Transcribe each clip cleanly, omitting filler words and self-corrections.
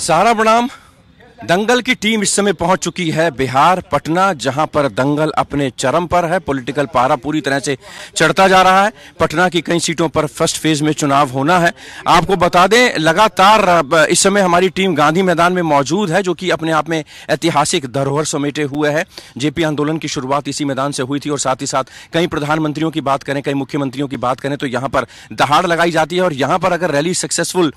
सारा बनाम दंगल की टीम इस समय पहुंच चुकी है बिहार पटना, जहां पर दंगल अपने चरम पर है। पॉलिटिकल पारा पूरी तरह से चढ़ता जा रहा है। पटना की कई सीटों पर फर्स्ट फेज में चुनाव होना है। आपको बता दें, लगातार इस समय हमारी टीम गांधी मैदान में मौजूद है, जो कि अपने आप में ऐतिहासिक धरोहर समेटे हुए है। जेपी आंदोलन की शुरुआत इसी मैदान से हुई थी और साथ ही साथ कई प्रधानमंत्रियों की बात करें, कई मुख्यमंत्रियों की बात करें तो यहाँ पर दहाड़ लगाई जाती है और यहाँ पर अगर रैली सक्सेसफुल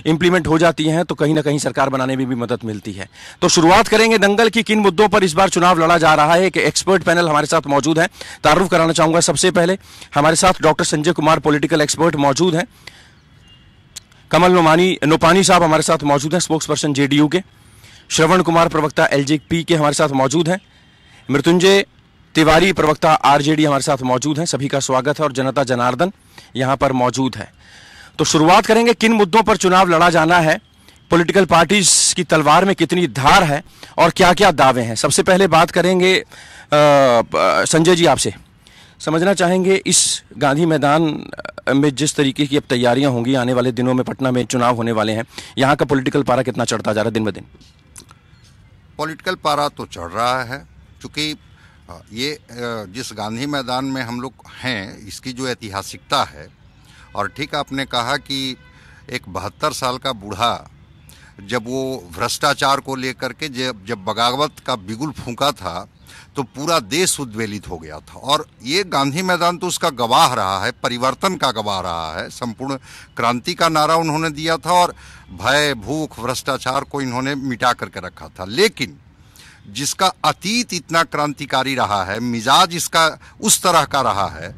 इंप्लीमेंट हो जाती है तो कहीं ना कहीं सरकार बनाने में भी मदद मिलती है। तो शुरुआत करेंगे दंगल की किन मुद्दों पर इस बार चुनाव लड़ा जा रहा है। एक एक्सपर्ट पैनल हमारे साथ मौजूद है, तारुफ कराना चाहूंगा। सबसे पहले हमारे साथ doctor Sanjay Kumar political expert मौजूद हैं। कमल नोपानी साहब हमारे साथ मौजूद हैं, स्पोक्स पर्सन जेडीयू के। श्रवण कुमार प्रवक्ता एलजेपी के हमारे साथ मौजूद हैं। मृत्युंजय तिवारी प्रवक्ता आरजेडी हमारे साथ मौजूद हैं। सभी का स्वागत है और जनता जनार्दन यहां पर मौजूद है। तो शुरुआत करेंगे, किन मुद्दों पर चुनाव लड़ा जाना है, पॉलिटिकल पार्टीज की तलवार में कितनी धार है और क्या क्या दावे हैं। सबसे पहले बात करेंगे संजय जी, आपसे समझना चाहेंगे इस गांधी मैदान में जिस तरीके की अब तैयारियां होंगी, आने वाले दिनों में पटना में चुनाव होने वाले हैं, यहाँ का पॉलिटिकल पारा कितना चढ़ता जा रहा है दिन ब दिन। पॉलिटिकल पारा तो चढ़ रहा है, क्योंकि ये जिस गांधी मैदान में हम लोग हैं इसकी जो ऐतिहासिकता है, और ठीक आपने कहा कि एक 72 साल का बूढ़ा जब वो भ्रष्टाचार को लेकर के जब बगावत का बिगुल फूंका था तो पूरा देश उद्वेलित हो गया था। और ये गांधी मैदान तो उसका गवाह रहा है, परिवर्तन का गवाह रहा है। संपूर्ण क्रांति का नारा उन्होंने दिया था और भय, भूख, भ्रष्टाचार को इन्होंने मिटा करके रखा था। लेकिन जिसका अतीत इतना क्रांतिकारी रहा है, मिजाज इसका उस तरह का रहा है,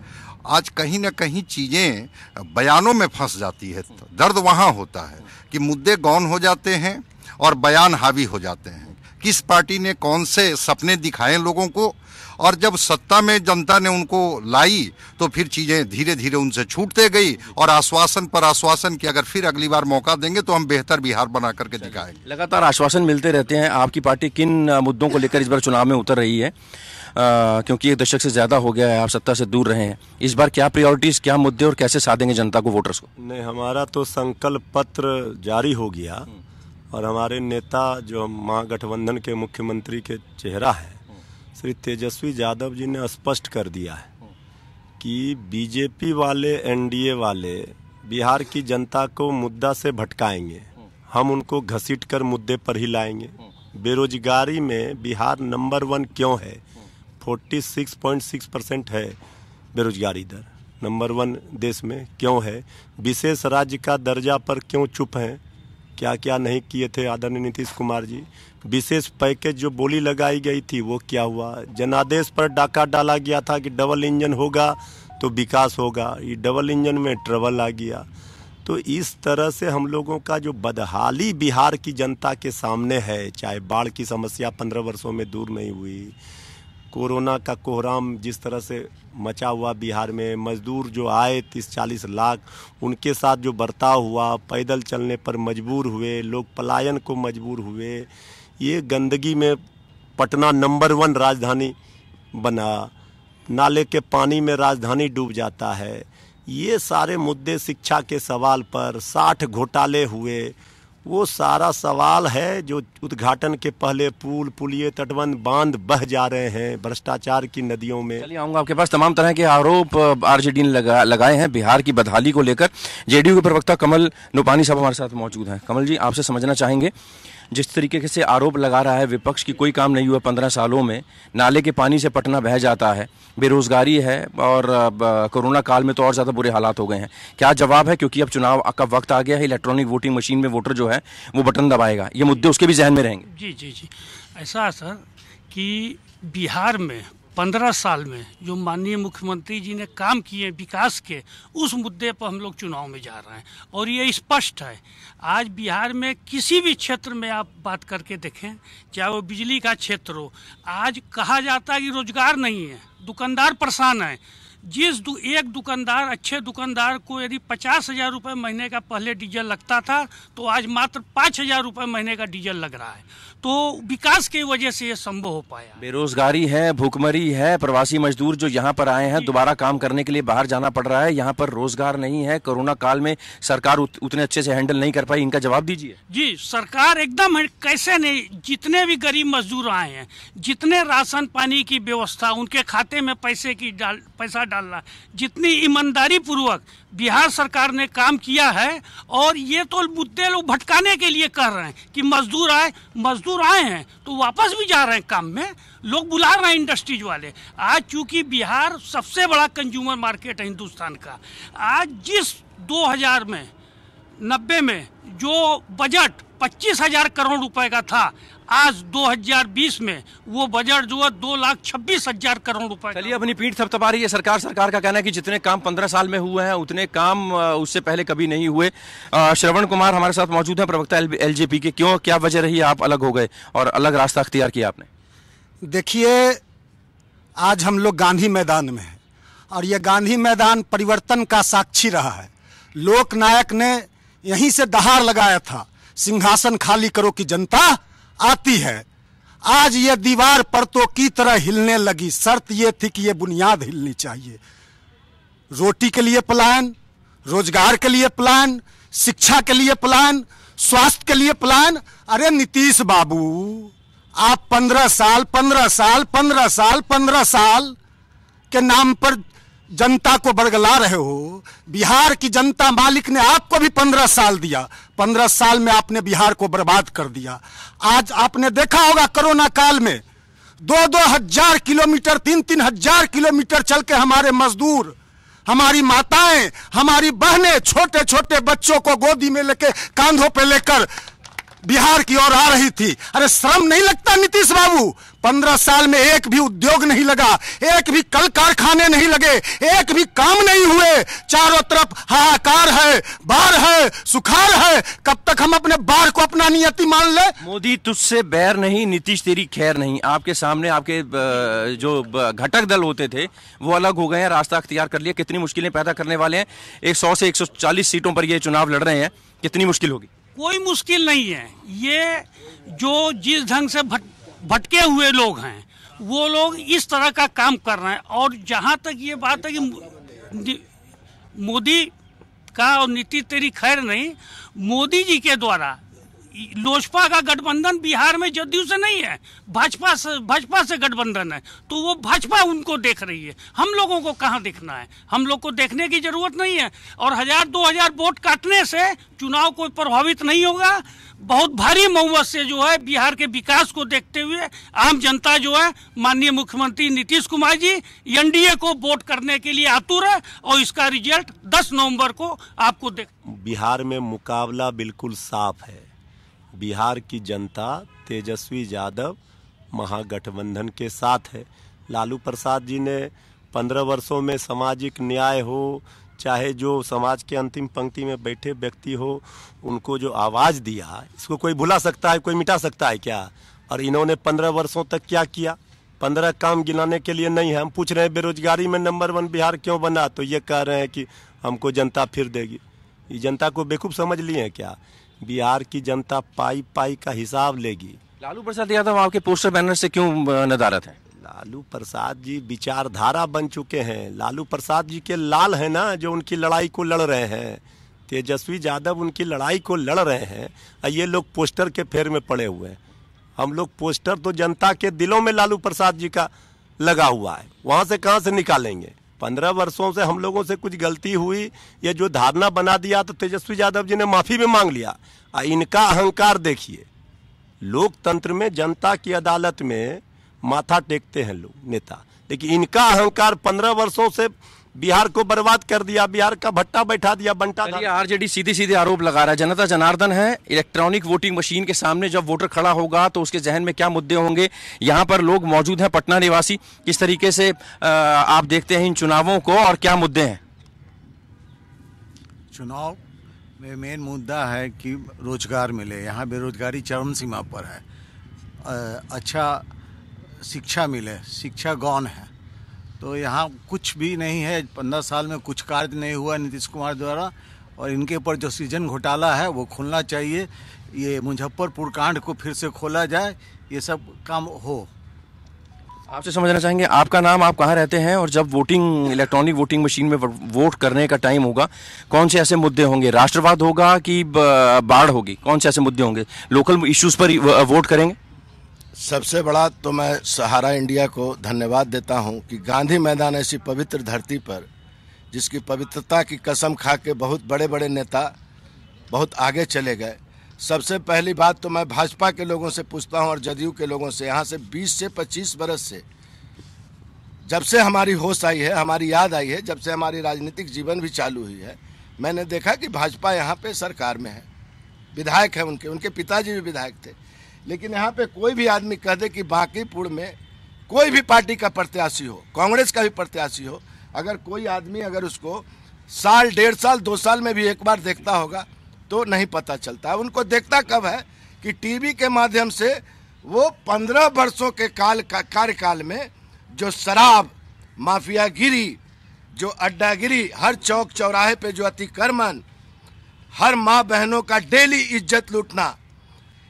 आज कहीं ना कहीं चीज़ें बयानों में फंस जाती है। दर्द वहाँ होता है कि मुद्दे गौन हो जाते हैं और बयान हावी हो जाते हैं। किस पार्टी ने कौन से सपने दिखाए लोगों को, और जब सत्ता में जनता ने उनको लाई तो फिर चीज़ें धीरे धीरे उनसे छूटते गई और आश्वासन पर आश्वासन कि अगर फिर अगली बार मौका देंगे तो हम बेहतर बिहार बना करके दिखाएंगे। लगातार आश्वासन मिलते रहते हैं। आपकी पार्टी किन मुद्दों को लेकर इस बार चुनाव में उतर रही है, क्योंकि एक दशक से ज़्यादा हो गया है आप सत्ता से दूर रहे हैं, इस बार क्या प्रायोरिटीज, क्या मुद्दे और कैसे साधेंगे जनता को, वोटर्स को? नहीं, हमारा तो संकल्प पत्र जारी हो गया और हमारे नेता जो महागठबंधन के मुख्यमंत्री के चेहरा है श्री तेजस्वी यादव जी ने स्पष्ट कर दिया है कि बीजेपी वाले, एनडीए वाले बिहार की जनता को मुद्दा से भटकाएंगे, हम उनको घसीट कर मुद्दे पर ही लाएंगे। बेरोजगारी में बिहार नंबर 1 क्यों है? 46.6% है बेरोजगारी दर, नंबर 1 देश में क्यों है? विशेष राज्य का दर्जा पर क्यों चुप हैं? क्या क्या नहीं किए थे आदरणीय नीतीश कुमार जी? विशेष पैकेज जो बोली लगाई गई थी वो क्या हुआ? जनादेश पर डाका डाला गया था कि डबल इंजन होगा तो विकास होगा, ये डबल इंजन में ट्रबल आ गया। तो इस तरह से हम लोगों का जो बदहाली बिहार की जनता के सामने है, चाहे बाढ़ की समस्या 15 वर्षों में दूर नहीं हुई, कोरोना का कोहराम जिस तरह से मचा हुआ बिहार में, मजदूर जो आए 30-40 लाख, उनके साथ जो बर्ताव हुआ, पैदल चलने पर मजबूर हुए, लोग पलायन को मजबूर हुए, ये गंदगी में पटना नंबर 1 राजधानी बना, नाले के पानी में राजधानी डूब जाता है, ये सारे मुद्दे, शिक्षा के सवाल पर 60 घोटाले हुए, वो सारा सवाल है जो उद्घाटन के पहले पुल, पुलिये, तटबंध, बांध बह जा रहे हैं भ्रष्टाचार की नदियों में। चलिए आऊंगा आपके पास। तमाम तरह के आरोप आरजेडी ने लगाए हैं बिहार की बदहाली को लेकर। जेडीयू के प्रवक्ता कमल नोपानी साहब हमारे साथ मौजूद हैं। कमल जी, आपसे समझना चाहेंगे, जिस तरीके से आरोप लगा रहा है विपक्ष की कोई काम नहीं हुआ 15 सालों में, नाले के पानी से पटना बह जाता है, बेरोजगारी है और कोरोना काल में तो और ज़्यादा बुरे हालात हो गए हैं, क्या जवाब है? क्योंकि अब चुनाव का वक्त आ गया है, इलेक्ट्रॉनिक वोटिंग मशीन में वोटर जो है वो बटन दबाएगा, ये मुद्दे उसके भी जहन में रहेंगे। जी जी जी, ऐसा है सर कि बिहार में 15 साल में जो माननीय मुख्यमंत्री जी ने काम किए विकास के, उस मुद्दे पर हम लोग चुनाव में जा रहे हैं और ये स्पष्ट है। आज बिहार में किसी भी क्षेत्र में आप बात करके देखें, चाहे वो बिजली का क्षेत्र हो, आज कहा जाता है कि रोजगार नहीं है, दुकानदार परेशान है, एक दुकानदार, अच्छे दुकानदार को यदि 50,000 रुपये महीने का पहले डीजल लगता था तो आज मात्र 5,000 रुपये महीने का डीजल लग रहा है। तो विकास की वजह से ये संभव हो पाया। बेरोजगारी है, भूखमरी है, प्रवासी मजदूर जो यहाँ पर आए हैं दोबारा काम करने के लिए बाहर जाना पड़ रहा है, यहाँ पर रोजगार नहीं है। कोरोना काल में सरकार उतने अच्छे से हैंडल नहीं कर पाई, इनका जवाब दीजिए। जी, सरकार एकदम कैसे नहीं, जितने भी गरीब मजदूर आए हैं, जितने राशन पानी की व्यवस्था, उनके खाते में पैसा डालना, जितनी ईमानदारी पूर्वक बिहार सरकार ने काम किया है। और ये तो मुद्दे लोग भटकाने के लिए कर रहे हैं कि मजदूर आए हैं तो वापस भी जा रहे हैं काम में, लोग बुला रहे हैं इंडस्ट्रीज वाले। आज चूंकि बिहार सबसे बड़ा कंज्यूमर मार्केट है हिंदुस्तान का, आज जिस 2090 में जो बजट 25,000 करोड़ रुपए का था, आज 2020 में वो बजट जो है 2,26,000 करोड़ रुपए। चलिए, अपनी पीठ थपथपा रही है सरकार का कहना है कि जितने काम 15 साल में हुए हैं उतने काम उससे पहले कभी नहीं हुए। श्रवण कुमार हमारे साथ मौजूद हैं, प्रवक्ता एलजेपी के। क्या वजह रही, आप अलग हो गए और अलग रास्ता अख्तियार किया आपने? देखिए, आज हम लोग गांधी मैदान में हैं और ये गांधी मैदान परिवर्तन का साक्षी रहा है। लोकनायक ने यहीं से दहाड़ लगाया था, सिंहासन खाली करो कि जनता आती है। आज ये दीवार परतों की तरह हिलने लगी, शर्त ये थी कि ये बुनियाद हिलनी चाहिए। रोटी के लिए प्लान, रोजगार के लिए प्लान, शिक्षा के लिए प्लान, स्वास्थ्य के लिए प्लान। अरे नीतीश बाबू, आप 15 साल के नाम पर जनता को बरगला रहे हो। बिहार की जनता मालिक ने आपको भी 15 साल दिया, 15 साल में आपने बिहार को बर्बाद कर दिया। आज आपने देखा होगा कोरोना काल में 2-2 हजार किलोमीटर, 3-3 हजार किलोमीटर चल के हमारे मजदूर, हमारी माताएं, हमारी बहनें छोटे छोटे बच्चों को गोदी में लेके, कांधों पे लेकर बिहार की ओर आ रही थी। अरे शर्म नहीं लगता नीतीश बाबू? 15 साल में एक भी उद्योग नहीं लगा, एक भी कल कारखाने नहीं लगे, एक भी काम नहीं हुए। चारों तरफ हाहाकार है, बाढ़ है, सुखाड़ है। कब तक हम अपने बाढ़ को अपना नियति मान ले? मोदी तुझसे बैर नहीं, नीतीश तेरी खैर नहीं। आपके सामने आपके जो घटक दल होते थे वो अलग हो गए हैं, रास्ता अख्तियार कर लिया। कितनी मुश्किलें पैदा करने वाले हैं? 100 से 140 सीटों पर ये चुनाव लड़ रहे हैं, कितनी मुश्किल होगी? कोई मुश्किल नहीं है। ये जो जिस ढंग से भटके हुए लोग हैं, वो लोग इस तरह का काम कर रहे हैं। और जहां तक ये बात है कि मोदी का और नीति तेरी खैर नहीं, मोदी जी के द्वारा लोजपा का गठबंधन बिहार में जदयू से नहीं है, भाजपा से गठबंधन है। तो वो भाजपा उनको देख रही है, हम लोगों को कहाँ देखना है? हम लोग को देखने की जरूरत नहीं है। और 1,000-2,000 वोट काटने से चुनाव कोई प्रभावित नहीं होगा। बहुत भारी बहुमत से जो है बिहार के विकास को देखते हुए आम जनता जो है माननीय मुख्यमंत्री नीतीश कुमार जी एनडीए को वोट करने के लिए आतुर है। और इसका रिजल्ट 10 नवंबर को आपको बिहार में मुकाबला बिल्कुल साफ है। बिहार की जनता तेजस्वी यादव महागठबंधन के साथ है। लालू प्रसाद जी ने 15 वर्षों में सामाजिक न्याय हो, चाहे जो समाज के अंतिम पंक्ति में बैठे व्यक्ति हो, उनको जो आवाज़ दिया, इसको कोई भुला सकता है, कोई मिटा सकता है क्या? और इन्होंने 15 वर्षों तक क्या किया? 15 काम गिनाने के लिए नहीं है। हम पूछ रहे हैं बेरोजगारी में नंबर 1 बिहार क्यों बना, तो ये कह रहे हैं कि हमको जनता फिर देगी। ये जनता को बेवकूफ़ समझ लिए हैं क्या? बिहार की जनता पाई पाई का हिसाब लेगी। लालू प्रसाद यादव आपके पोस्टर बैनर से क्यों नदारद हैं? लालू प्रसाद जी विचारधारा बन चुके हैं। लालू प्रसाद जी के लाल हैं ना, जो उनकी लड़ाई को लड़ रहे हैं। तेजस्वी यादव उनकी लड़ाई को लड़ रहे हैं और ये लोग पोस्टर के फेर में पड़े हुए हैं। हम लोग पोस्टर तो जनता के दिलों में लालू प्रसाद जी का लगा हुआ है, वहाँ से कहाँ से निकालेंगे? 15 वर्षों से हम लोगों से कुछ गलती हुई, ये जो धारणा बना दिया तो तेजस्वी यादव जी ने माफ़ी भी मांग लिया। इनका अहंकार देखिए। लोकतंत्र में जनता की अदालत में माथा टेकते हैं लोग नेता, लेकिन इनका अहंकार 15 वर्षों से बिहार को बर्बाद कर दिया, बिहार का भट्टा बैठा दिया, बंटा। आरजेडी सीधे सीधे आरोप लगा रहा है, जनता जनार्दन है। इलेक्ट्रॉनिक वोटिंग मशीन के सामने जब वोटर खड़ा होगा तो उसके जहन में क्या मुद्दे होंगे? यहाँ पर लोग मौजूद हैं, पटना निवासी। किस तरीके से आप देखते हैं इन चुनावों को और क्या मुद्दे हैं? चुनाव में मेन मुद्दा है कि रोजगार मिले। यहाँ बेरोजगारी चरम सीमा पर है। अच्छा शिक्षा मिले, शिक्षा गौण है। तो यहाँ कुछ भी नहीं है। 15 साल में कुछ कार्य नहीं हुआ नीतीश कुमार द्वारा, और इनके ऊपर जो सृजन घोटाला है वो खुलना चाहिए। ये मुजफ्फरपुर कांड को फिर से खोला जाए, ये सब काम हो। आपसे समझना चाहेंगे, आपका नाम, आप कहाँ रहते हैं, और जब वोटिंग इलेक्ट्रॉनिक वोटिंग मशीन में वोट करने का टाइम होगा, कौन से ऐसे मुद्दे होंगे? राष्ट्रवाद होगा कि बाढ़ होगी? कौन से ऐसे मुद्दे होंगे? लोकल इश्यूज पर वोट करेंगे? सबसे बड़ा तो मैं सहारा इंडिया को धन्यवाद देता हूं कि गांधी मैदान ऐसी पवित्र धरती पर, जिसकी पवित्रता की कसम खा के बहुत बड़े बड़े नेता बहुत आगे चले गए। सबसे पहली बात तो मैं भाजपा के लोगों से पूछता हूं और जदयू के लोगों से, यहाँ से 20 से 25 बरस से, जब से हमारी होश आई है, हमारी याद आई है, जब से हमारी राजनीतिक जीवन भी चालू हुई है, मैंने देखा कि भाजपा यहाँ पे सरकार में है, विधायक है, उनके पिताजी भी विधायक थे। लेकिन यहाँ पे कोई भी आदमी कह दे कि बांकीपुर में कोई भी पार्टी का प्रत्याशी हो, कांग्रेस का भी प्रत्याशी हो, अगर कोई आदमी अगर उसको साल, 1.5 साल, 2 साल में भी एक बार देखता होगा तो नहीं पता चलता। उनको देखता कब है कि टीवी के माध्यम से वो 15 वर्षों के कार्यकाल में जो शराब माफियागिरी, जो अड्डागिरी, हर चौक चौराहे पे जो अतिक्रमण, हर माँ बहनों का डेली इज्जत लूटना,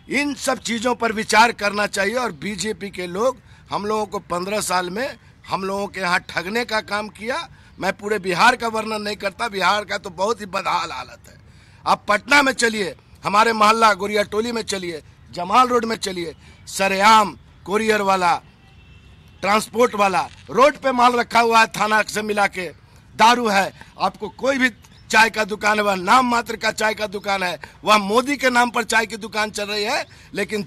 इन सब चीज़ों पर विचार करना चाहिए। और बीजेपी के लोग हम लोगों को 15 साल में हम लोगों के यहाँ ठगने का काम किया। मैं पूरे बिहार का वर्णन नहीं करता, बिहार का तो बहुत ही बदहाल हालत है। आप पटना में चलिए, हमारे मोहल्ला गोरिया टोली में चलिए, जमाल रोड में चलिए, सरेआम कोरियर वाला, ट्रांसपोर्ट वाला, रोड पे माल रखा हुआ है, थाना से मिला के दारू है। आपको कोई भी चाय का दुकान है, वह नाम मात्र का चाय का दुकान है, वह मोदी के नाम पर चाय की दुकान चल रही है, लेकिन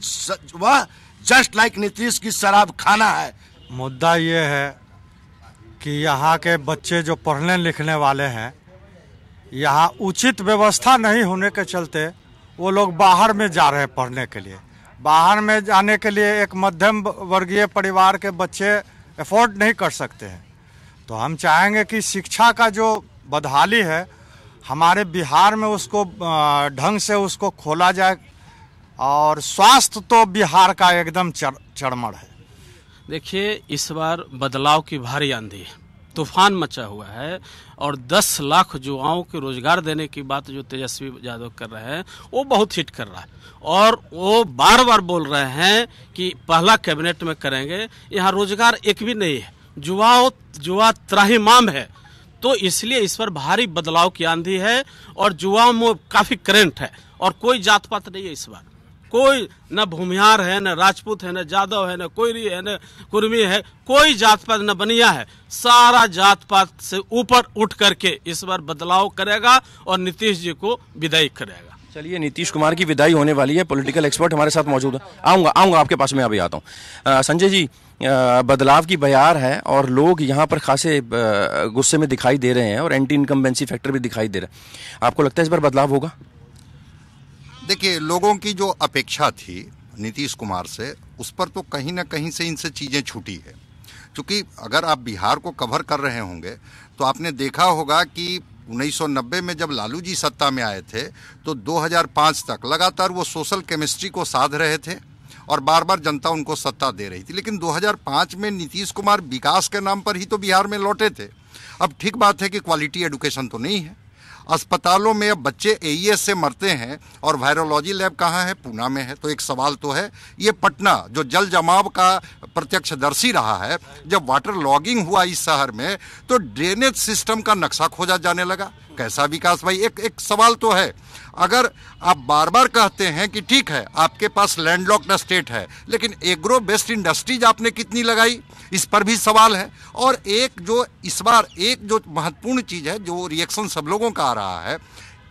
वह जस्ट लाइक नीतीश की शराब खाना है। मुद्दा ये है कि यहाँ के बच्चे जो पढ़ने लिखने वाले हैं, यहाँ उचित व्यवस्था नहीं होने के चलते वो लोग बाहर में जा रहे हैं पढ़ने के लिए। बाहर में जाने के लिए एक मध्यम वर्गीय परिवार के बच्चे अफोर्ड नहीं कर सकते हैं। तो हम चाहेंगे कि शिक्षा का जो बदहाली है हमारे बिहार में, उसको ढंग से उसको खोला जाए। और स्वास्थ्य तो बिहार का एकदम चरमर है। देखिए, इस बार बदलाव की भारी आंधी है, तूफान मचा हुआ है, और 10 लाख युवाओं को रोजगार देने की बात जो तेजस्वी यादव कर रहे हैं वो बहुत हिट कर रहा है। और वो बार बार बोल रहे हैं कि पहला कैबिनेट में करेंगे। यहाँ रोजगार एक भी नहीं है, जुआ त्राहिमाम है। तो इसलिए इस पर भारी बदलाव की आंधी है, और युवाओं में काफी करंट है, और कोई जात पात नहीं है इस बार। कोई न भूमिहार है, न राजपूत है, न जादव है, न कोयरी है, न कुर्मी है, कोई जात पात न बनिया है। सारा जात पात से ऊपर उठ करके इस बार बदलाव करेगा और नीतीश जी को विदाई करेगा। चलिए, नीतीश कुमार की विदाई होने वाली है। पॉलिटिकल एक्सपर्ट हमारे साथ मौजूद है, आऊँगा आपके पास में, अभी आता हूँ। संजय जी, बदलाव की बयार है और लोग यहाँ पर खासे गुस्से में दिखाई दे रहे हैं, और एंटी इनकम्बेंसी फैक्टर भी दिखाई दे रहा है। आपको लगता है इस बार बदलाव होगा? देखिए, लोगों की जो अपेक्षा थी नीतीश कुमार से, उस पर तो कहीं ना कहीं से इनसे चीज़ें छूटी है। क्योंकि अगर आप बिहार को कवर कर रहे होंगे तो आपने देखा होगा कि 1990 में जब लालू जी सत्ता में आए थे तो 2005 तक लगातार वो सोशल केमिस्ट्री को साध रहे थे और बार बार जनता उनको सत्ता दे रही थी। लेकिन 2005 में नीतीश कुमार विकास के नाम पर ही तो बिहार में लौटे थे। अब ठीक बात है कि क्वालिटी एजुकेशन तो नहीं है, अस्पतालों में अब बच्चे एईएस से मरते हैं, और वायरोलॉजी लैब कहाँ है? पूना में है। तो एक सवाल तो है, ये पटना जो जल जमाव का प्रत्यक्षदर्शी रहा है, जब वाटर लॉगिंग हुआ इस शहर में तो ड्रेनेज सिस्टम का नक्शा खोजा जाने लगा। कैसा विकास भाई? एक सवाल तो है। अगर आप बार बार कहते हैं कि ठीक है आपके पास लैंडलॉक्ड स्टेट है, लेकिन एग्रो बेस्ड इंडस्ट्रीज आपने कितनी लगाई, इस पर भी सवाल है। और इस बार एक जो महत्वपूर्ण चीज़ है, जो रिएक्शन सब लोगों का आ रहा है,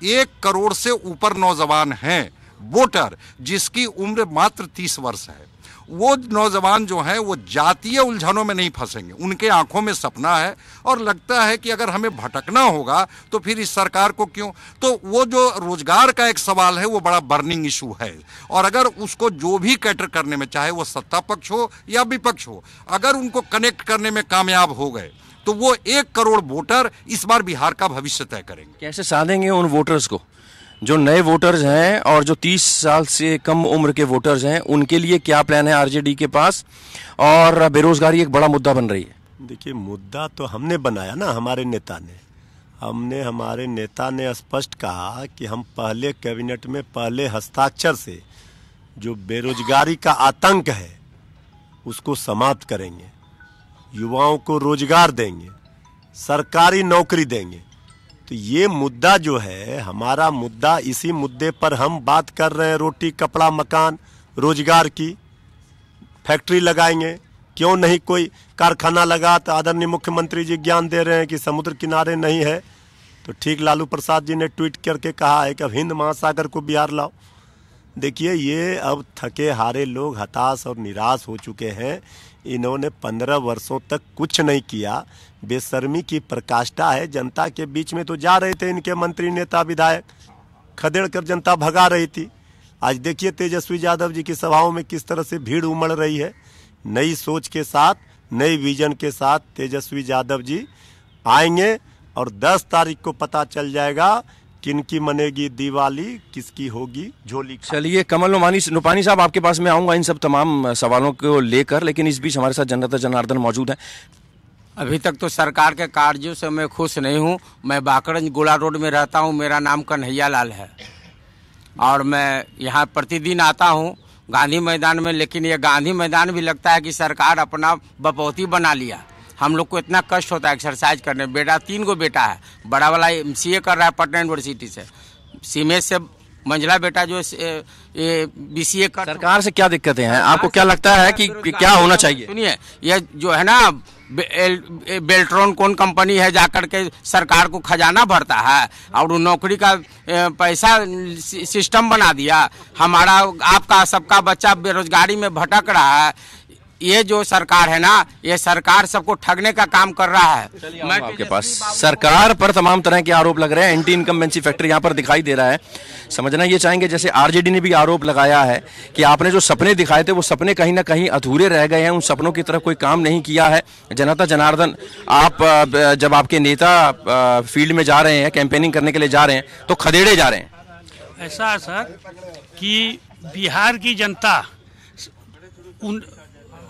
1 करोड़ से ऊपर नौजवान हैं वोटर जिसकी उम्र मात्र 30 वर्ष है। वो नौजवान जो हैं वो जातीय उलझनों में नहीं फंसेंगे, उनके आंखों में सपना है, और लगता है कि अगर हमें भटकना होगा तो फिर इस सरकार को क्यों। तो वो जो रोजगार का एक सवाल है वो बड़ा बर्निंग इशू है, और अगर उसको जो भी कैटर करने में, चाहे वो सत्ता पक्ष हो या विपक्ष हो, अगर उनको कनेक्ट करने में कामयाब हो गए तो वो 1 करोड़ वोटर इस बार बिहार का भविष्य तय करेंगे। कैसे साधेंगे उन वोटर्स को जो नए वोटर्स हैं और जो 30 साल से कम उम्र के वोटर्स हैं? उनके लिए क्या प्लान है आरजेडी के पास? और बेरोजगारी एक बड़ा मुद्दा बन रही है। देखिए, मुद्दा तो हमने बनाया ना, हमारे नेता ने स्पष्ट कहा कि हम पहले कैबिनेट में पहले हस्ताक्षर से जो बेरोजगारी का आतंक है उसको समाप्त करेंगे, युवाओं को रोजगार देंगे, सरकारी नौकरी देंगे। तो ये मुद्दा जो है हमारा मुद्दा, इसी मुद्दे पर हम बात कर रहे हैं। रोटी कपड़ा मकान रोजगार की फैक्ट्री लगाएंगे, क्यों नहीं कोई कारखाना लगा। तो आदरणीय मुख्यमंत्री जी ज्ञान दे रहे हैं कि समुद्र किनारे नहीं है, तो ठीक लालू प्रसाद जी ने ट्वीट करके कहा है कि अब हिंद महासागर को बिहार लाओ। देखिए, ये अब थके हारे लोग हताश और निराश हो चुके हैं। इन्होंने 15 वर्षों तक कुछ नहीं किया, बेशर्मी की प्रकाष्ठा है। जनता के बीच में तो जा रहे थे इनके मंत्री नेता विधायक, खदेड़ कर जनता भगा रही थी। आज देखिए तेजस्वी यादव जी की सभाओं में किस तरह से भीड़ उमड़ रही है। नई सोच के साथ, नई विजन के साथ तेजस्वी यादव जी आएंगे और 10 तारीख को पता चल जाएगा किनकी मनेगी दिवाली, किसकी होगी झोली। चलिए, कमल नुपानी साहब, आपके पास मैं आऊंगा इन सब तमाम सवालों को लेकर, लेकिन इस बीच हमारे साथ जनता जनार्दन मौजूद है। अभी तक तो सरकार के कार्यों से मैं खुश नहीं हूं। मैं बाकरगंज गोला रोड में रहता हूं, मेरा नाम कन्हैया लाल है और मैं यहां प्रतिदिन आता हूं गांधी मैदान में। लेकिन ये गांधी मैदान भी लगता है कि सरकार अपना बपौती बना लिया। हम लोग को इतना कष्ट होता है एक्सरसाइज करने। बेटा 3 गो बेटा है, बड़ा वाला MCA कर रहा है पटना यूनिवर्सिटी से, सीमेज से मंझला बेटा जो BCA कर। सरकार से क्या दिक्कतें हैं, आपको क्या लगता है कि क्या होना चाहिए? सुनिए, ये जो है ना बेल्ट्रॉन कौन कंपनी है, जाकर के सरकार को खजाना भरता है और नौकरी का पैसा सिस्टम बना दिया। हमारा आपका सबका बच्चा बेरोजगारी में भटक रहा है। ये जो सरकार है ना, ये सरकार सबको ठगने का काम कर रहा है। मैं आपके पास सरकार पर तमाम तरह के आरोप लग रहे हैं। एंटी इनकम्बेंसी फैक्टर यहाँ पर दिखाई दे रहा है। समझना ये चाहेंगे, जैसे RJD ने भी आरोप लगाया है कि आपने जो सपने दिखाए थे वो सपने कहीं ना कहीं अधूरे रह गए हैं, उन सपनों की तरफ कोई काम नहीं किया है। जनता जनार्दन, आप जब आपके नेता फील्ड में जा रहे हैं, कैंपेनिंग करने के लिए जा रहे हैं, तो खदेड़े जा रहे हैं। ऐसा है सर कि बिहार की जनता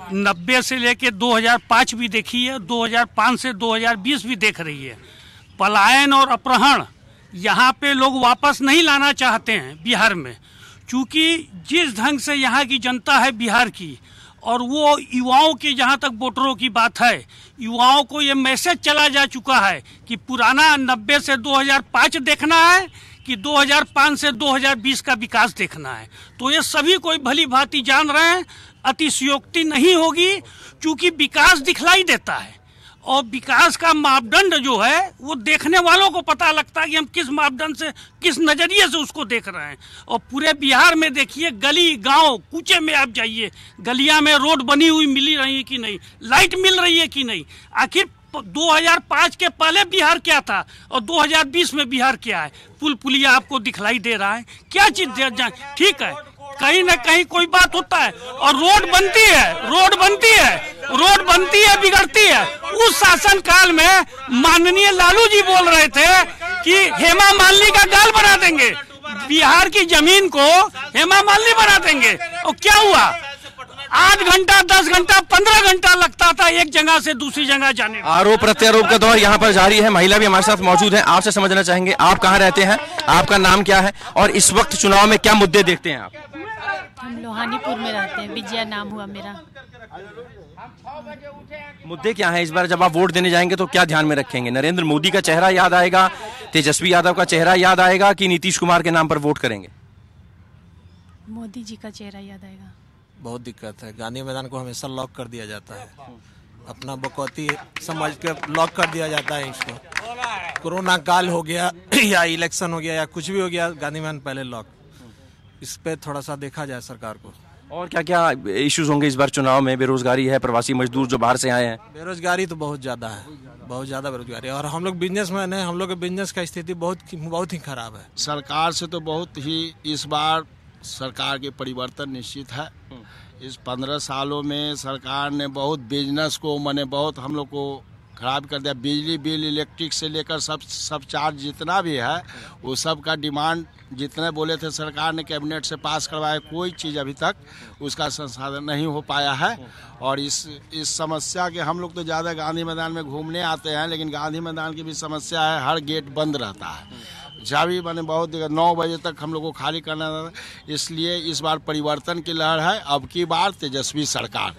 90 से लेके 2005 भी देखी है, 2005 से 2020 भी देख रही है। पलायन और अपहरण यहाँ पे लोग वापस नहीं लाना चाहते हैं बिहार में, क्योंकि जिस ढंग से यहाँ की जनता है बिहार की, और वो युवाओं की, जहाँ तक वोटरों की बात है, युवाओं को ये मैसेज चला जा चुका है कि पुराना 90 से 2005 देखना है कि 2005 से 2020 का विकास देखना है। तो ये सभी कोई भली भांति जान रहे हैं, अतिशयोक्ति नहीं होगी, क्योंकि विकास दिखलाई देता है और विकास का मापदंड जो है वो देखने वालों को पता लगता है कि हम किस मापदंड से, किस नजरिए से उसको देख रहे हैं। और पूरे बिहार में देखिए, गली गांव कूचे में आप जाइए, गलियां में रोड बनी हुई मिल रही है कि नहीं, लाइट मिल रही है कि नहीं। आखिर 2005 के पहले बिहार क्या था और 2020 में बिहार क्या है? पुल पुलिया आपको दिखलाई दे रहा है, क्या चीज ठीक है, कहीं ना कहीं कोई बात होता है। और रोड बनती है बिगड़ती है। उस शासन काल में माननीय लालू जी बोल रहे थे कि हेमा मालिनी का गाल बना देंगे, बिहार की जमीन को हेमा मालिनी बना देंगे। और क्या हुआ? 8 घंटा 10 घंटा 15 घंटा लगता था एक जगह से दूसरी जगह जाने में। आरोप प्रत्यारोप का दौर यहाँ पर जारी है। महिला भी हमारे साथ मौजूद है, आपसे समझना चाहेंगे, आप कहाँ रहते हैं, आपका नाम क्या है और इस वक्त चुनाव में क्या मुद्दे देखते हैं आप? हम लोहानीपुर में रहते हैं, विजया नाम हुआ मेरा। मुद्दे क्या हैं इस बार जब आप वोट देने जाएंगे तो क्या ध्यान में रखेंगे? नरेंद्र मोदी का चेहरा याद आएगा, तेजस्वी यादव का चेहरा याद आएगा कि नीतीश कुमार के नाम पर वोट करेंगे? मोदी जी का चेहरा याद आएगा। बहुत दिक्कत है, गांधी मैदान को हमेशा लॉक कर दिया जाता है, अपना बकौती समझ के लॉक कर दिया जाता है इसको। कोरोना काल हो गया या इलेक्शन हो गया या कुछ भी हो गया, गांधी मैदान पहले लॉक। इस पे थोड़ा सा देखा जाए सरकार को। और क्या क्या इश्यूज होंगे इस बार चुनाव में? बेरोजगारी है, प्रवासी मजदूर जो बाहर से आए हैं। बेरोजगारी तो बहुत ज्यादा है, बहुत ज्यादा बेरोजगारी है। और हम लोग बिजनेसमैन हैं, हम लोग के बिजनेस का स्थिति बहुत ही खराब है। सरकार से तो बहुत ही इस बार सरकार के परिवर्तन निश्चित है। इस 15 सालों में सरकार ने बहुत बिजनेस को, माने बहुत हम लोग को खराब कर दिया। बिजली बिल, इलेक्ट्रिक से लेकर सब चार्ज जितना भी है वो सब का डिमांड जितने बोले थे सरकार ने कैबिनेट से पास करवाया, कोई चीज़ अभी तक उसका संसाधन नहीं हो पाया है। और इस समस्या के हम लोग तो ज़्यादा गांधी मैदान में घूमने आते हैं, लेकिन गांधी मैदान की भी समस्या है, हर गेट बंद रहता है। चाबी मैंने बहुत दिक्कत, 9 बजे तक हम लोग को खाली करना था। इसलिए इस बार परिवर्तन की लहर है, अब की बार तेजस्वी सरकार।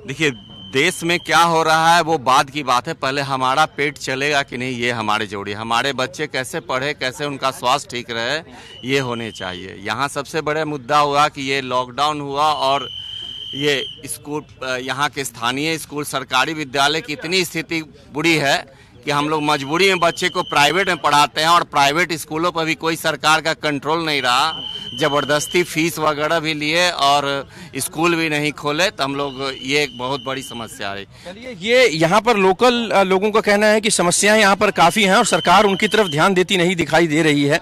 देखिए, देश में क्या हो रहा है वो बाद की बात है, पहले हमारा पेट चलेगा कि नहीं ये हमारे जोड़ी, हमारे बच्चे कैसे पढ़े, कैसे उनका स्वास्थ्य ठीक रहे, ये होने चाहिए। यहाँ सबसे बड़ा मुद्दा हुआ कि ये लॉकडाउन हुआ और ये स्कूल, यहाँ के स्थानीय स्कूल, सरकारी विद्यालय की इतनी स्थिति बुरी है कि हम लोग मजबूरी में बच्चे को प्राइवेट में पढ़ाते हैं और प्राइवेट स्कूलों पर भी कोई सरकार का कंट्रोल नहीं रहा, ज़बरदस्ती फीस वगैरह भी लिए और स्कूल भी नहीं खोले, तो हम लोग ये एक बहुत बड़ी समस्या है। चलिए, ये यहाँ पर लोकल लोगों का कहना है कि समस्याएं यहाँ पर काफ़ी हैं और सरकार उनकी तरफ ध्यान देती नहीं दिखाई दे रही है।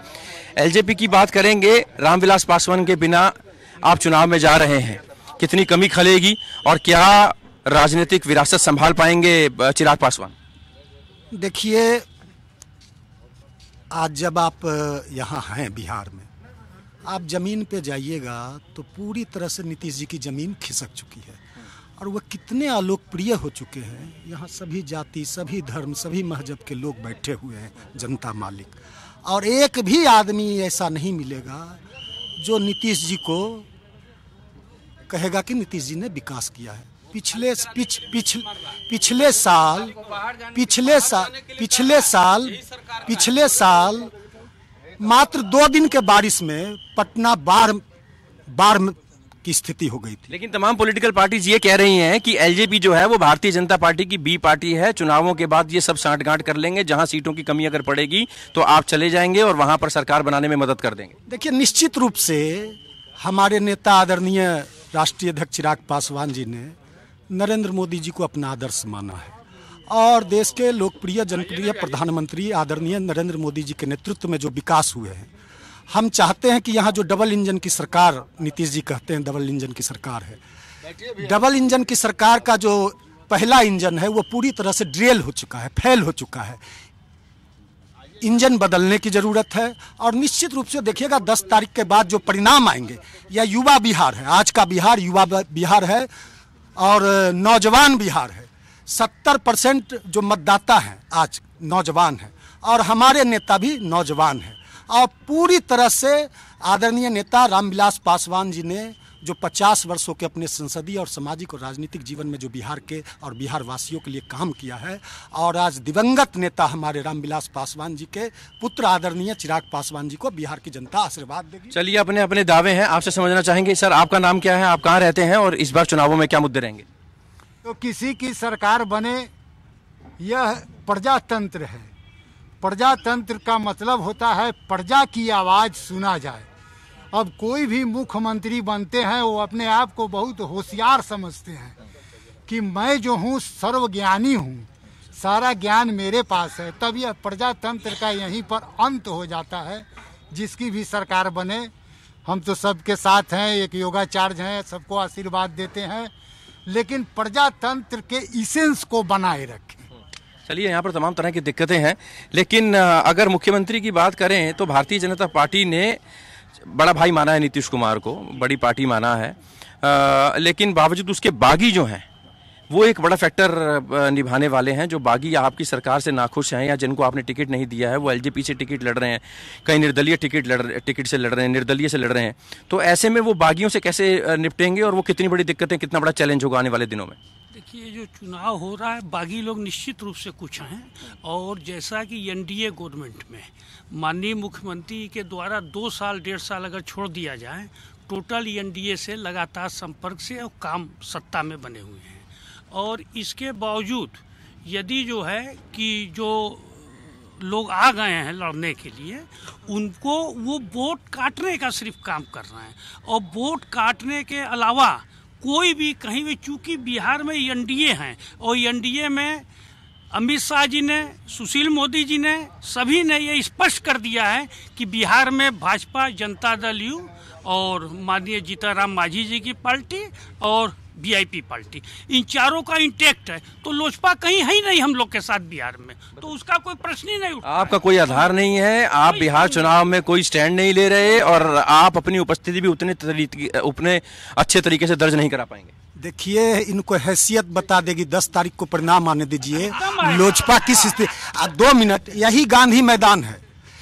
एलजेपी की बात करेंगे, रामविलास पासवान के बिना आप चुनाव में जा रहे हैं, कितनी कमी खलेगी और क्या राजनीतिक विरासत संभाल पाएंगे चिराग पासवान? देखिए, आज जब आप यहाँ हैं बिहार में, आप ज़मीन पे जाइएगा तो पूरी तरह से नीतीश जी की ज़मीन खिसक चुकी है और वह कितने अलोकप्रिय हो चुके हैं। यहाँ सभी जाति, सभी धर्म, सभी मजहब के लोग बैठे हुए हैं, जनता मालिक, और एक भी आदमी ऐसा नहीं मिलेगा जो नीतीश जी को कहेगा कि नीतीश जी ने विकास किया है। पिछले साल मात्र 2 दिन के बारिश में पटना बाढ़ की स्थिति हो गई थी। लेकिन तमाम पॉलिटिकल पार्टीज ये कह रही हैं कि एलजेपी जो है वो भारतीय जनता पार्टी की बी पार्टी है, चुनावों के बाद ये सब साठगांठ कर लेंगे, जहां सीटों की कमी अगर पड़ेगी तो आप चले जाएंगे और वहां पर सरकार बनाने में मदद कर देंगे। देखिए, निश्चित रूप से हमारे नेता आदरणीय राष्ट्रीय अध्यक्ष चिराग पासवान जी ने नरेंद्र मोदी जी को अपना आदर्श माना है और देश के लोकप्रिय जनप्रिय प्रधानमंत्री आदरणीय नरेंद्र मोदी जी के नेतृत्व में जो विकास हुए हैं, हम चाहते हैं कि यहाँ जो डबल इंजन की सरकार, नीतीश जी कहते हैं डबल इंजन की सरकार है, डबल इंजन की सरकार का जो पहला इंजन है वो पूरी तरह से ड्रेल हो चुका है, फेल हो चुका है। इंजन बदलने की ज़रूरत है और निश्चित रूप से देखिएगा 10 तारीख के बाद जो परिणाम आएंगे, यह युवा बिहार है, आज का बिहार युवा बिहार है और नौजवान बिहार है। 70% जो मतदाता हैं आज नौजवान हैं और हमारे नेता भी नौजवान हैं और पूरी तरह से आदरणीय नेता रामविलास पासवान जी ने जो 50 वर्षों के अपने संसदीय और सामाजिक और राजनीतिक जीवन में जो बिहार के और बिहार वासियों के लिए काम किया है, और आज दिवंगत नेता हमारे रामविलास पासवान जी के पुत्र आदरणीय चिराग पासवान जी को बिहार की जनता आशीर्वाद देगी। चलिए, अपने अपने दावे हैं, आपसे समझना चाहेंगे। सर, आपका नाम क्या है, आप कहाँ रहते हैं और इस बार चुनावों में क्या मुद्दे रहेंगे? तो किसी की सरकार बने, यह प्रजातंत्र है। प्रजातंत्र का मतलब होता है प्रजा की आवाज़ सुना जाए। अब कोई भी मुख्यमंत्री बनते हैं वो अपने आप को बहुत होशियार समझते हैं कि मैं जो हूँ सर्वज्ञानी हूँ, सारा ज्ञान मेरे पास है, तब यह प्रजातंत्र का यहीं पर अंत हो जाता है। जिसकी भी सरकार बने, हम तो सबके साथ हैं, एक योगाचार्य हैं, सबको आशीर्वाद देते हैं, लेकिन प्रजातंत्र के इसेंस को बनाए रखें। चलिए, यहाँ पर तमाम तरह की दिक्कतें हैं, लेकिन अगर मुख्यमंत्री की बात करें तो भारतीय जनता पार्टी ने बड़ा भाई माना है नीतीश कुमार को, बड़ी पार्टी माना है, लेकिन बावजूद उसके बागी जो हैं वो एक बड़ा फैक्टर निभाने वाले हैं। जो बागी आपकी सरकार से नाखुश हैं या जिनको आपने टिकट नहीं दिया है, वो एलजेपी से टिकट लड़ रहे हैं, कहीं निर्दलीय टिकट से लड़ रहे हैं, निर्दलीय से लड़ रहे हैं। तो ऐसे में वो बागियों से कैसे निपटेंगे और वो कितनी बड़ी दिक्कतें, कितना बड़ा चैलेंज होगा आने वाले दिनों में? देखिए, जो चुनाव हो रहा है, बागी लोग निश्चित रूप से कुछ हैं, और जैसा कि एनडीए गवर्नमेंट में माननीय मुख्यमंत्री के द्वारा 2 साल 1.5 साल अगर छोड़ दिया जाए, टोटल एनडीए से लगातार संपर्क से और काम सत्ता में बने हुए हैं। और इसके बावजूद यदि जो है कि जो लोग आ गए हैं लड़ने के लिए, उनको वो वोट काटने का सिर्फ काम कर रहे हैं, और वोट काटने के अलावा कोई भी कहीं भी, चूंकि बिहार में एनडीए हैं और एनडीए में अमित शाह जी ने, सुशील मोदी जी ने, सभी ने ये स्पष्ट कर दिया है कि बिहार में भाजपा जनता दल यू और माननीय जीतन राम मांझी जी की पार्टी और वीआईपी पार्टी, इन चारों का इंटेक्ट है, तो लोजपा कहीं है ही नहीं हम लोग के साथ बिहार में, तो उसका कोई प्रश्न ही नहीं उठता। आपका कोई आधार नहीं है, आप बिहार चुनाव में कोई स्टैंड नहीं ले रहे और आप अपनी उपस्थिति भी उतने अच्छे तरीके से दर्ज नहीं करा पाएंगे। देखिए, इनको हैसियत बता देगी, 10 तारीख को परिणाम आने दीजिए। लोजपा की स्थिति 2 मिनट, यही गांधी मैदान है।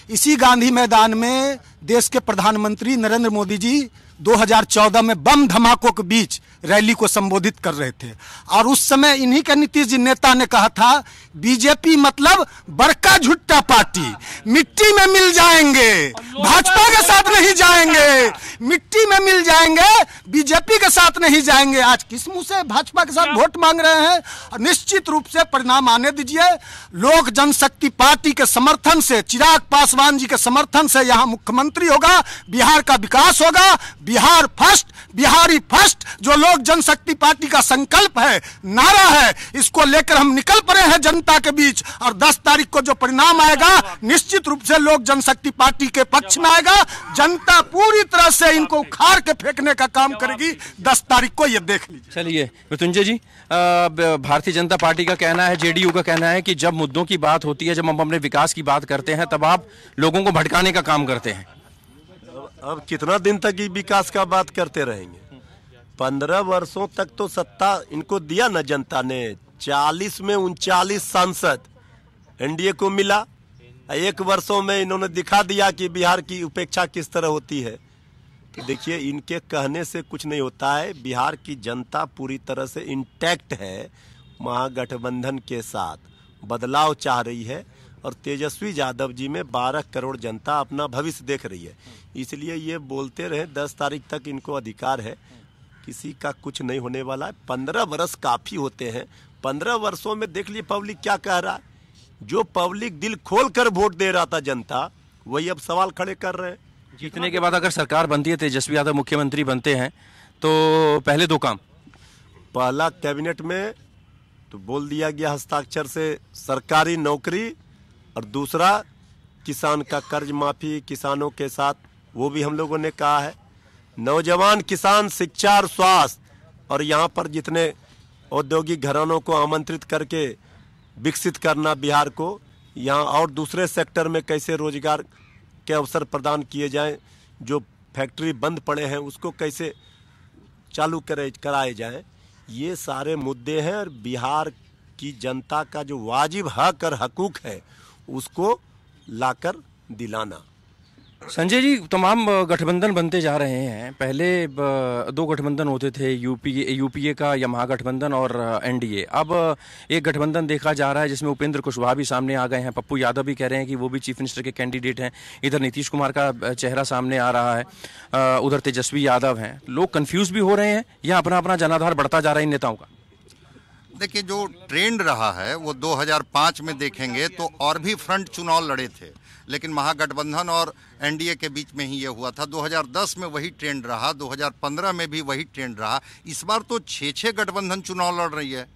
इसी गांधी मैदान में देश के प्रधानमंत्री नरेंद्र मोदी जी 2014 में बम धमाकों के बीच रैली को संबोधित कर रहे थे, और उस समय इन्हीं के नीतीश जी नेता ने कहा था बीजेपी मतलब बड़का झुट्टा पार्टी, मिट्टी में मिल जाएंगे, भाजपा के साथ नहीं जाएंगे, मिट्टी में मिल जाएंगे, बीजेपी के साथ नहीं जाएंगे। आज किस मुंह से भाजपा के साथ वोट मांग रहे हैं? और निश्चित रूप से परिणाम आने दीजिए। लोक जनशक्ति पार्टी के समर्थन से, चिराग पासवान जी के समर्थन से यहाँ मुख्यमंत्री होगा, बिहार का विकास होगा, बिहार फर्स्ट, बिहारी फर्स्ट, जो लोक जनशक्ति पार्टी का संकल्प है, नारा है, इसको लेकर हम निकल पड़े हैं जनता के बीच। और 10 तारीख को जो परिणाम आएगा निश्चित रूप से लोक जनशक्ति पार्टी के पक्ष में आएगा। जनता पूरी तरह से इनको उखाड़ के फेंकने का काम करेगी। 10 तारीख को ये देख लीजिए। चलिए मृत्युंजय जी, भारतीय जनता पार्टी का कहना है, जेडीयू का कहना है कि जब मुद्दों की बात होती है, जब हम अपने विकास की बात करते हैं, तब आप लोगों को भटकाने का काम करते हैं। अब कितना दिन तक ये विकास का बात करते रहेंगे? 15 वर्षों तक तो सत्ता इनको दिया ना जनता ने। 40 में 39 सांसद एनडीए को मिला। 1 वर्षों में इन्होंने दिखा दिया कि बिहार की उपेक्षा किस तरह होती है। तो देखिए, इनके कहने से कुछ नहीं होता है। बिहार की जनता पूरी तरह से इंटैक्ट है, महागठबंधन के साथ बदलाव चाह रही है, और तेजस्वी यादव जी में 12 करोड़ जनता अपना भविष्य देख रही है। इसलिए ये बोलते रहे, 10 तारीख तक इनको अधिकार है, किसी का कुछ नहीं होने वाला है। 15 वर्ष काफी होते हैं। 15 वर्षों में देख लिए पब्लिक क्या कह रहा है। जो पब्लिक दिल खोल कर वोट दे रहा था जनता, वही अब सवाल खड़े कर रहे हैं। जीतने के बाद अगर सरकार बनती है, तेजस्वी यादव मुख्यमंत्री बनते हैं, तो पहले 2 काम। पहला, कैबिनेट में तो बोल दिया गया हस्ताक्षर से सरकारी नौकरी, और दूसरा किसान का कर्ज माफी किसानों के साथ, वो भी हम लोगों ने कहा है। नौजवान किसान शिक्षा और स्वास्थ्य, और यहाँ पर जितने औद्योगिक घरानों को आमंत्रित करके विकसित करना बिहार को, यहाँ और दूसरे सेक्टर में कैसे रोजगार के अवसर प्रदान किए जाएं, जो फैक्ट्री बंद पड़े हैं उसको कैसे चालू कराए जाएं, ये सारे मुद्दे हैं। और बिहार की जनता का जो वाजिब हक और हकूक है उसको लाकर दिलाना। संजय जी, तमाम गठबंधन बनते जा रहे हैं। पहले 2 गठबंधन होते थे, यूपीए का या महागठबंधन और एनडीए। अब एक गठबंधन देखा जा रहा है जिसमें उपेंद्र कुशवाहा भी सामने आ गए हैं, पप्पू यादव भी कह रहे हैं कि वो भी चीफ मिनिस्टर के कैंडिडेट हैं, इधर नीतीश कुमार का चेहरा सामने आ रहा है, उधर तेजस्वी यादव हैं। लोग कंफ्यूज भी हो रहे हैं या अपना अपना जनाधार बढ़ता जा रहा है इन नेताओं का? देखिए, जो ट्रेंड रहा है वो 2005 में देखेंगे तो और भी फ्रंट चुनाव लड़े थे, लेकिन महागठबंधन और एनडीए के बीच में ही ये हुआ था। 2010 में वही ट्रेंड रहा, 2015 में भी वही ट्रेंड रहा। इस बार तो 6 गठबंधन चुनाव लड़ रही है।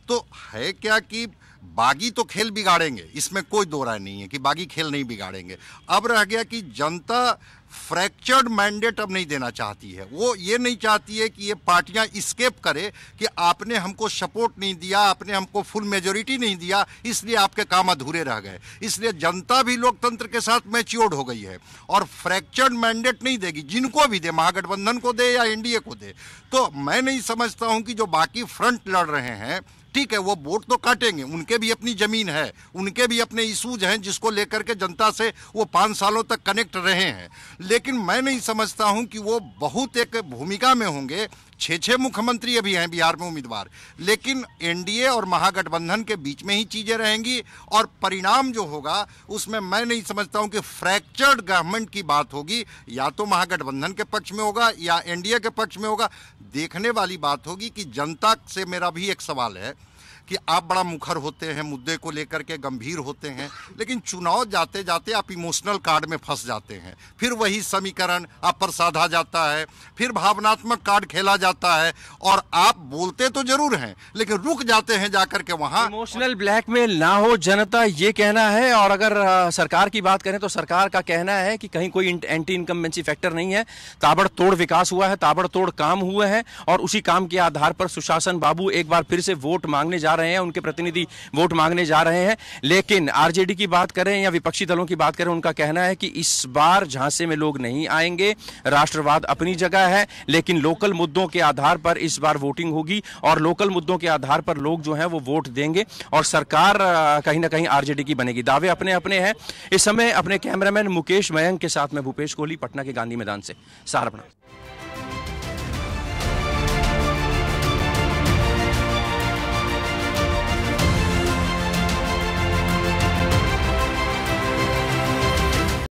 तो है क्या कि बागी तो खेल बिगाड़ेंगे, इसमें कोई दो राय नहीं है कि बागी खेल नहीं बिगाड़ेंगे। अब रह गया कि जनता फ्रैक्चर्ड मैंडेट अब नहीं देना चाहती है। वो ये नहीं चाहती है कि ये पार्टियां स्केप करे कि आपने हमको सपोर्ट नहीं दिया, आपने हमको फुल मेजोरिटी नहीं दिया, इसलिए आपके काम अधूरे रह गए। इसलिए जनता भी लोकतंत्र के साथ मैच्योर्ड हो गई है और फ्रैक्चर्ड मैंडेट नहीं देगी, जिनको भी दे, महागठबंधन को दे या एनडीए को दे। तो मैं नहीं समझता हूं कि जो बाकी फ्रंट लड़ रहे हैं, ठीक है, वो वोट तो काटेंगे, उनके भी अपनी जमीन है, उनके भी अपने इशूज हैं जिसको लेकर के जनता से वो 5 सालों तक कनेक्ट रहे हैं। लेकिन मैं नहीं समझता हूं कि वो बहुत एक भूमिका में होंगे। 6 मुख्यमंत्री अभी हैं बिहार में उम्मीदवार, लेकिन एनडीए और महागठबंधन के बीच में ही चीजें रहेंगी और परिणाम जो होगा उसमें मैं नहीं समझता हूं कि फ्रैक्चर्ड गवर्नमेंट की बात होगी। या तो महागठबंधन के पक्ष में होगा या एनडीए के पक्ष में होगा। देखने वाली बात होगी कि जनता से मेरा भी एक सवाल है कि आप बड़ा मुखर होते हैं, मुद्दे को लेकर के गंभीर होते हैं, लेकिन चुनाव जाते जाते आप इमोशनल कार्ड में फंस जाते हैं। फिर वही समीकरण आप पर साधा जाता है, फिर भावनात्मक कार्ड खेला जाता है, और आप बोलते तो जरूर हैं लेकिन रुक जाते हैं जाकर के वहां। इमोशनल ब्लैकमेल ना हो जनता, ये कहना है। और अगर सरकार की बात करें तो सरकार का कहना है कि कहीं कोई एंटी इनकम्बेंसी फैक्टर नहीं है, ताबड़तोड़ विकास हुआ है, ताबड़तोड़ काम हुए हैं, और उसी काम के आधार पर सुशासन बाबू एक बार फिर से वोट मांगने जा रहे हैं, उनके प्रतिनिधि वोट मांगने जा रहे हैं। लेकिन आरजेडी की बात करें या विपक्षी दलों की बात करें, उनका कहना है कि इस बार झांसे में लोग नहीं आएंगे, राष्ट्रवाद अपनी जगह है, लेकिन लोकल मुद्दों के आधार पर इस बार वोटिंग होगी और लोकल मुद्दों के आधार पर लोग जो हैं वो वोट देंगे और सरकार कहीं ना कहीं आरजेडी की बनेगी। दावे अपने अपने हैं। इस समय अपने कैमरामैन मुकेश मयंक के साथ में भूपेश कोहली, पटना के गांधी मैदान से। सहारनपुर।